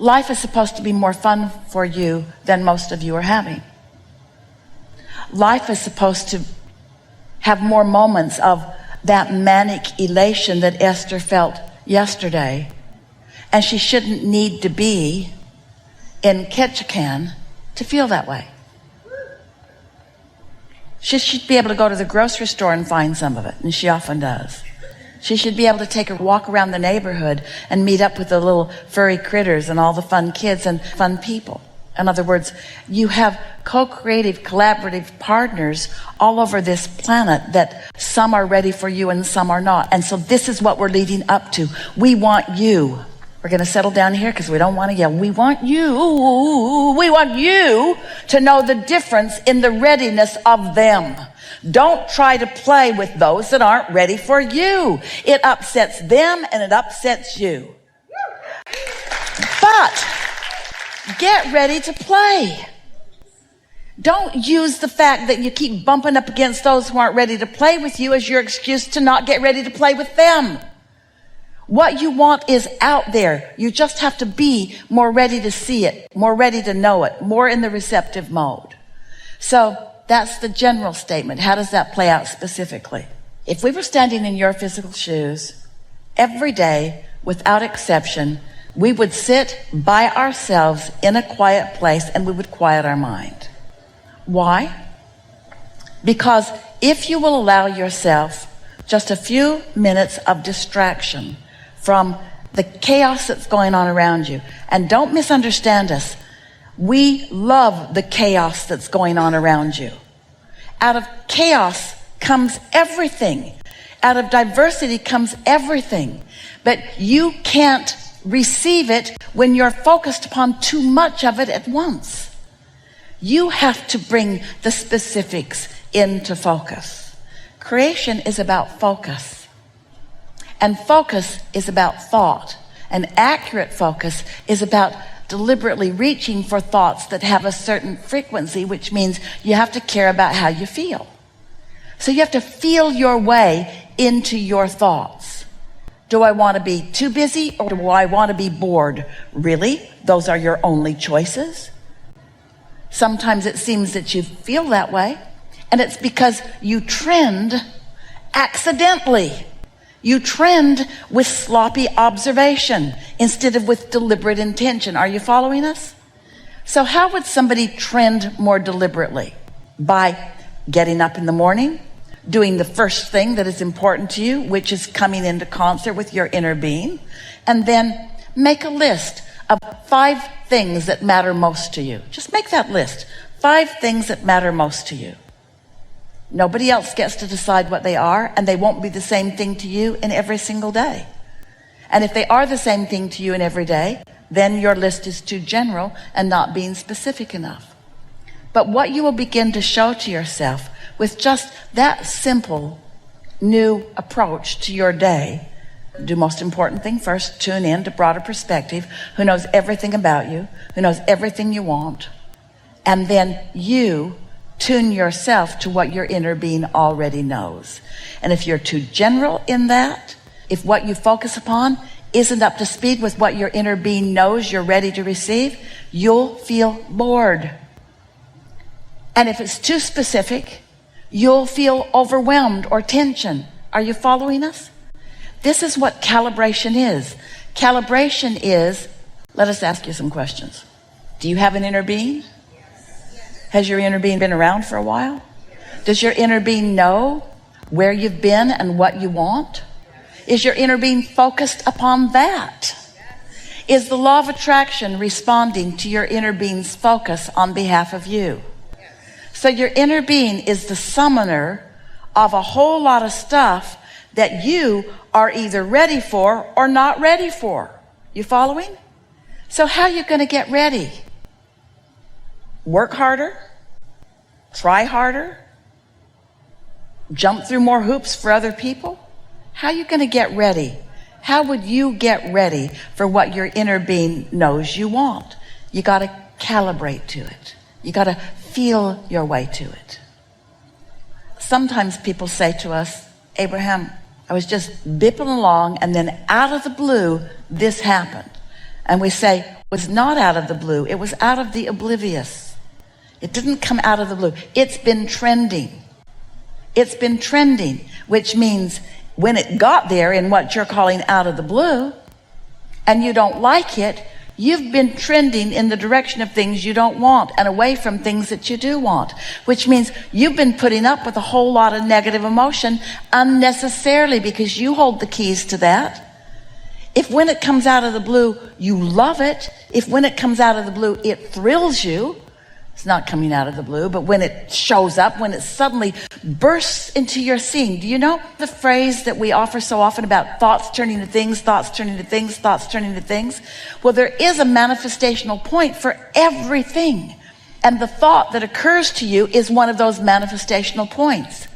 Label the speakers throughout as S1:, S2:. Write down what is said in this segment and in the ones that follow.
S1: life is supposed to be more fun for you than most of you are having. Life is supposed to have more moments of that manic elation that Esther felt yesterday. And she shouldn't need to be in Ketchikan to feel that way. She should be able to go to the grocery store and find some of it, and she often does. She should be able to take a walk around the neighborhood and meet up with the little furry critters and all the fun kids and fun people. In other words, you have co-creative, collaborative partners all over this planet that some are ready for you and some are not. And so this is what we're leading up to. We want you. We're going to settle down here because we don't want to yell. We want you to know the difference in the readiness of them. Don't try to play with those that aren't ready for you. It upsets them and it upsets you. But get ready to play. Don't use the fact that you keep bumping up against those who aren't ready to play with you as your excuse to not get ready to play with them. What you want is out there. You just have to be more ready to see it, more ready to know it, more in the receptive mode. So that's the general statement. How does that play out specifically? If we were standing in your physical shoes, every day, without exception, we would sit by ourselves in a quiet place and we would quiet our mind. Why? Because if you will allow yourself just a few minutes of distraction from the chaos that's going on around you, and don't misunderstand us, we love the chaos that's going on around you. Out of chaos comes everything. Out of diversity comes everything. But you can't receive it when you're focused upon too much of it at once. You have to bring the specifics into focus. Creation is about focus. And focus is about thought. An accurate focus is about deliberately reaching for thoughts that have a certain frequency, which means you have to care about how you feel. So you have to feel your way into your thoughts. Do I want to be too busy or do I want to be bored? Really? Those are your only choices? Sometimes it seems that you feel that way, and it's because you trend accidentally. You trend with sloppy observation instead of with deliberate intention. Are you following us? So how would somebody trend more deliberately? By getting up in the morning, doing the first thing that is important to you, which is coming into concert with your inner being, and then make a list of 5 things that matter most to you. Just make that list. 5 things that matter most to you. Nobody else gets to decide what they are, and they won't be the same thing to you in every single day. And if they are the same thing to you in every day, then your list is too general and not being specific enough. But what you will begin to show to yourself with just that simple new approach to your day, do most important thing first, tune in to broader perspective, who knows everything about you, who knows everything you want, and then you tune yourself to what your inner being already knows. And if you're too general in that, if what you focus upon isn't up to speed with what your inner being knows you're ready to receive, you'll feel bored. And if it's too specific, you'll feel overwhelmed or tension. Are you following us? This is what calibration is. Calibration is, let us ask you some questions. Do you have an inner being? Has your inner being been around for a while? Does your inner being know where you've been and what you want? Is your inner being focused upon that? Is the law of attraction responding to your inner being's focus on behalf of you? So your inner being is the summoner of a whole lot of stuff that you are either ready for or not ready for. You following? So how are you going to get ready? Work harder? Try harder? Jump through more hoops for other people? How are you going to get ready? How would you get ready for what your inner being knows you want? You got to calibrate to it. You got to feel your way to it. Sometimes people say to us, Abraham, I was just bipping along and then out of the blue, this happened. And we say, was not out of the blue. It was out of the oblivious. It didn't come out of the blue. It's been trending. It's been trending, which means when it got there in what you're calling out of the blue, and you don't like it, you've been trending in the direction of things you don't want and away from things that you do want, which means you've been putting up with a whole lot of negative emotion unnecessarily because you hold the keys to that. If when it comes out of the blue, you love it, if when it comes out of the blue, it thrills you, it's not coming out of the blue, but when it shows up, when it suddenly bursts into your seeing. Do you know the phrase that we offer so often about thoughts turning to things, thoughts turning to things, thoughts turning to things? Well, there is a manifestational point for everything. And the thought that occurs to you is one of those manifestational points.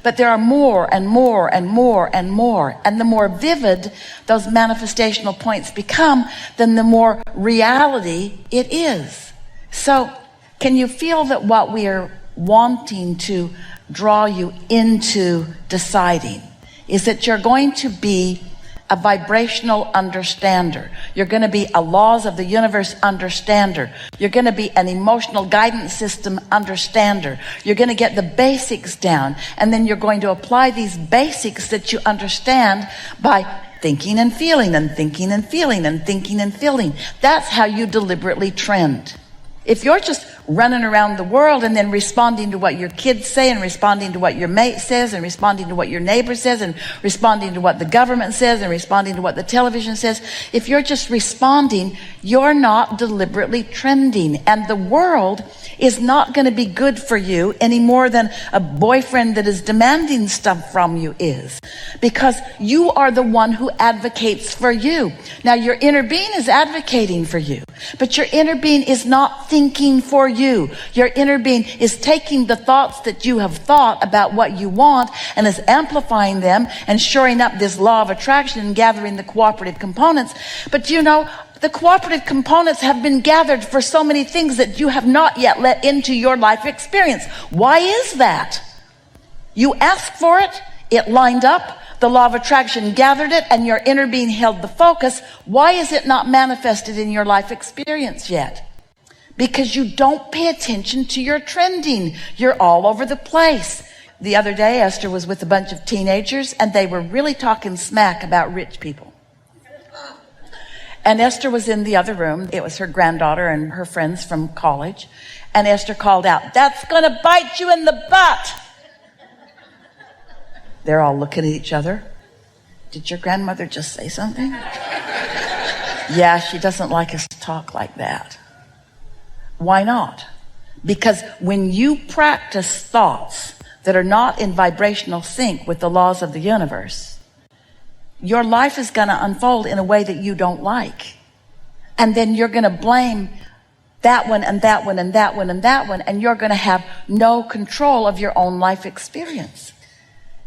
S1: But there are more and more and more and more. And the more vivid those manifestational points become, then the more reality it is. So, can you feel that what we are wanting to draw you into deciding is that you're going to be a vibrational understander. You're going to be a laws of the universe understander. You're going to be an emotional guidance system understander. You're going to get the basics down, and then you're going to apply these basics that you understand by thinking and feeling and thinking and feeling and thinking and feeling. That's how you deliberately trend. If you're just running around the world and then responding to what your kids say and responding to what your mate says and responding to what your neighbor says and responding to what the government says and responding to what the television says, if you're just responding, you're not deliberately trending. And the world is not going to be good for you any more than a boyfriend that is demanding stuff from you is. Because you are the one who advocates for you. Now, your inner being is advocating for you, but your inner being is not thinking for you. Your inner being is taking the thoughts that you have thought about what you want and is amplifying them and shoring up this law of attraction and gathering the cooperative components. But you know, the cooperative components have been gathered for so many things that you have not yet let into your life experience. Why is that? You asked for it, it lined up, the law of attraction gathered it, and your inner being held the focus. Why is it not manifested in your life experience yet? Because you don't pay attention to your trending. You're all over the place. The other day, Esther was with a bunch of teenagers, and they were really talking smack about rich people. And Esther was in the other room. It was her granddaughter and her friends from college. And Esther called out, "That's going to bite you in the butt." They're all looking at each other. Did your grandmother just say something? Yeah, she doesn't like us to talk like that. Why not? Because when you practice thoughts that are not in vibrational sync with the laws of the universe, your life is going to unfold in a way that you don't like. And then you're going to blame that one and that one and that one and that one, and you're going to have no control of your own life experience.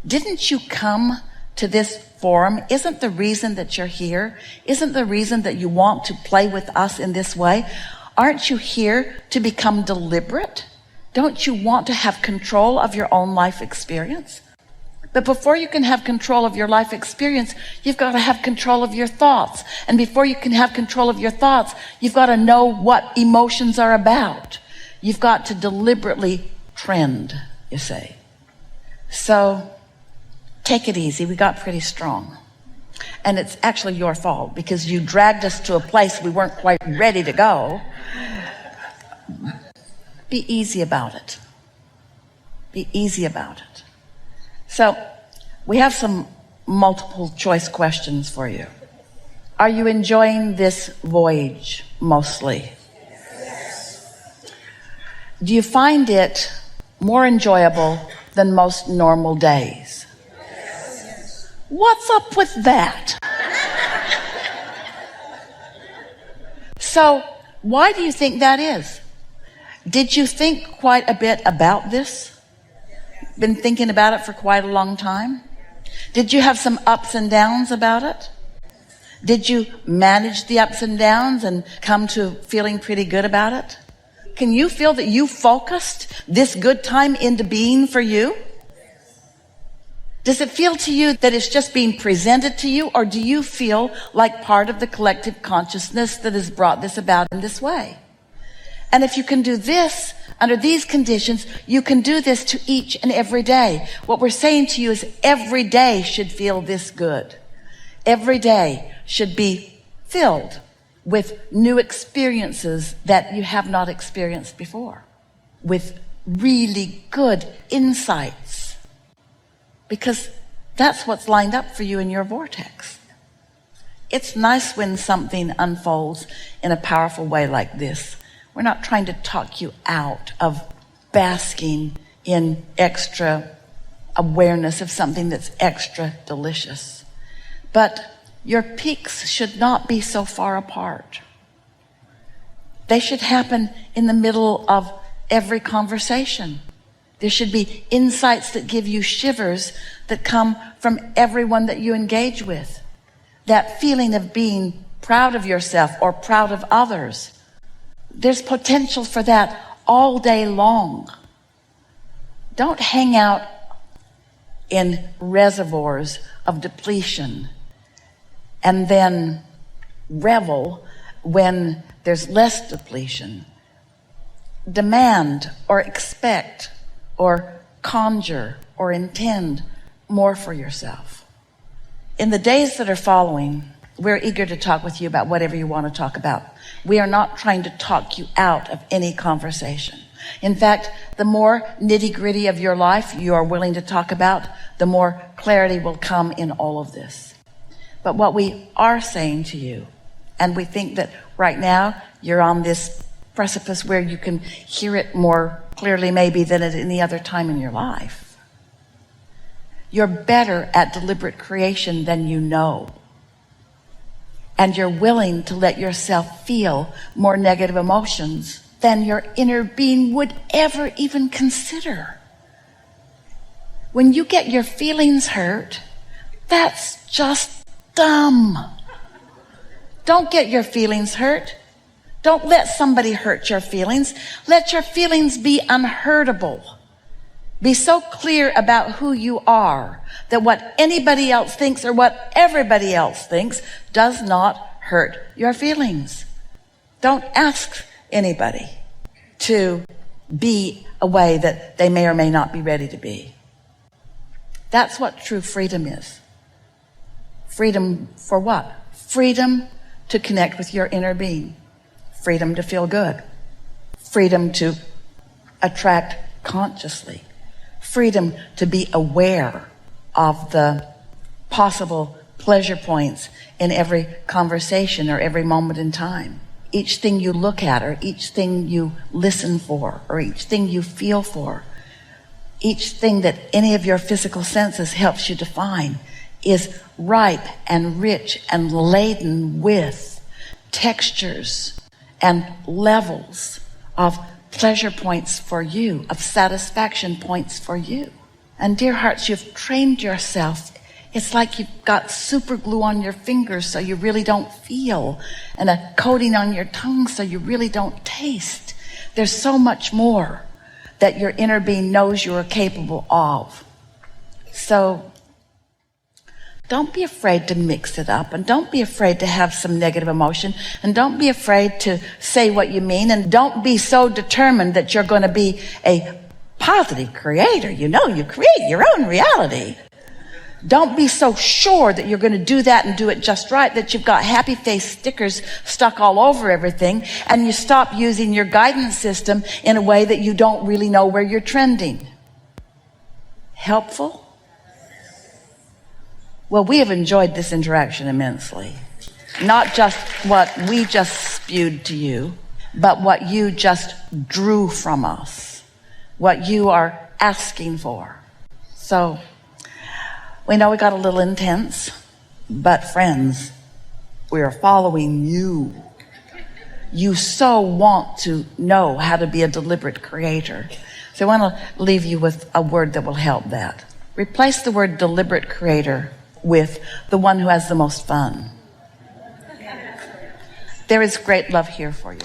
S1: Didn't you come to this forum? Isn't the reason that you're here? Isn't the reason that you want to play with us in this way? Aren't you here to become deliberate? Don't you want to have control of your own life experience? But before you can have control of your life experience, you've got to have control of your thoughts. And before you can have control of your thoughts, you've got to know what emotions are about. You've got to deliberately trend, you say. So take it easy. We got pretty strong. And it's actually your fault because you dragged us to a place we weren't quite ready to go. Be easy about it. Be easy about it. So we have some multiple choice questions for you. Are you enjoying this voyage mostly? Yes. Do you find it more enjoyable than most normal days? Yes. What's up with that? So why do you think that is? Did you think quite a bit about this? Been thinking about it for quite a long time? Did you have some ups and downs about it? Did you manage the ups and downs and come to feeling pretty good about it? Can you feel that you focused this good time into being for you? Does it feel to you that it's just being presented to you, or do you feel like part of the collective consciousness that has brought this about in this way? And if you can do this under these conditions, you can do this to each and every day. What we're saying to you is every day should feel this good. Every day should be filled with new experiences that you have not experienced before, with really good insights, because that's what's lined up for you in your vortex. It's nice when something unfolds in a powerful way like this. We're not trying to talk you out of basking in extra awareness of something that's extra delicious. But your peaks should not be so far apart. They should happen in the middle of every conversation. There should be insights that give you shivers that come from everyone that you engage with. That feeling of being proud of yourself or proud of others. There's potential for that all day long. Don't hang out in reservoirs of depletion and then revel when there's less depletion. Demand or expect or conjure or intend more for yourself. In the days that are following, we're eager to talk with you about whatever you want to talk about. We are not trying to talk you out of any conversation. In fact, the more nitty-gritty of your life you are willing to talk about, the more clarity will come in all of this. But what we are saying to you, and we think that right now you're on this precipice where you can hear it more clearly maybe than at any other time in your life. You're better at deliberate creation than you know. And you're willing to let yourself feel more negative emotions than your inner being would ever even consider. When you get your feelings hurt, that's just dumb. Don't get your feelings hurt. Don't let somebody hurt your feelings. Let your feelings be unhurtable. Be so clear about who you are that what anybody else thinks or what everybody else thinks does not hurt your feelings. Don't ask anybody to be a way that they may or may not be ready to be. That's what true freedom is. Freedom for what? Freedom to connect with your inner being. Freedom to feel good. Freedom to attract consciously. Freedom to be aware of the possible pleasure points in every conversation or every moment in time. Each thing you look at, or each thing you listen for, or each thing you feel for, each thing that any of your physical senses helps you define is ripe and rich and laden with textures and levels of pleasure points for you, of satisfaction points for you. And dear hearts, you've trained yourself. It's like you've got super glue on your fingers so you really don't feel, and a coating on your tongue so you really don't taste. There's so much more that your inner being knows you are capable of. So don't be afraid to mix it up, and don't be afraid to have some negative emotion, and don't be afraid to say what you mean, and don't be so determined that you're going to be a positive creator. You know, you create your own reality. Don't be so sure that you're going to do that and do it just right that you've got happy face stickers stuck all over everything, and you stop using your guidance system in a way that you don't really know where you're trending. Helpful? Well, we have enjoyed this interaction immensely. Not just what we just spewed to you, but what you just drew from us, what you are asking for. So we know we got a little intense, but friends, we are following you. You so want to know how to be a deliberate creator. So I want to leave you with a word that will help that. Replace the word deliberate creator with the one who has the most fun. There is great love here for you.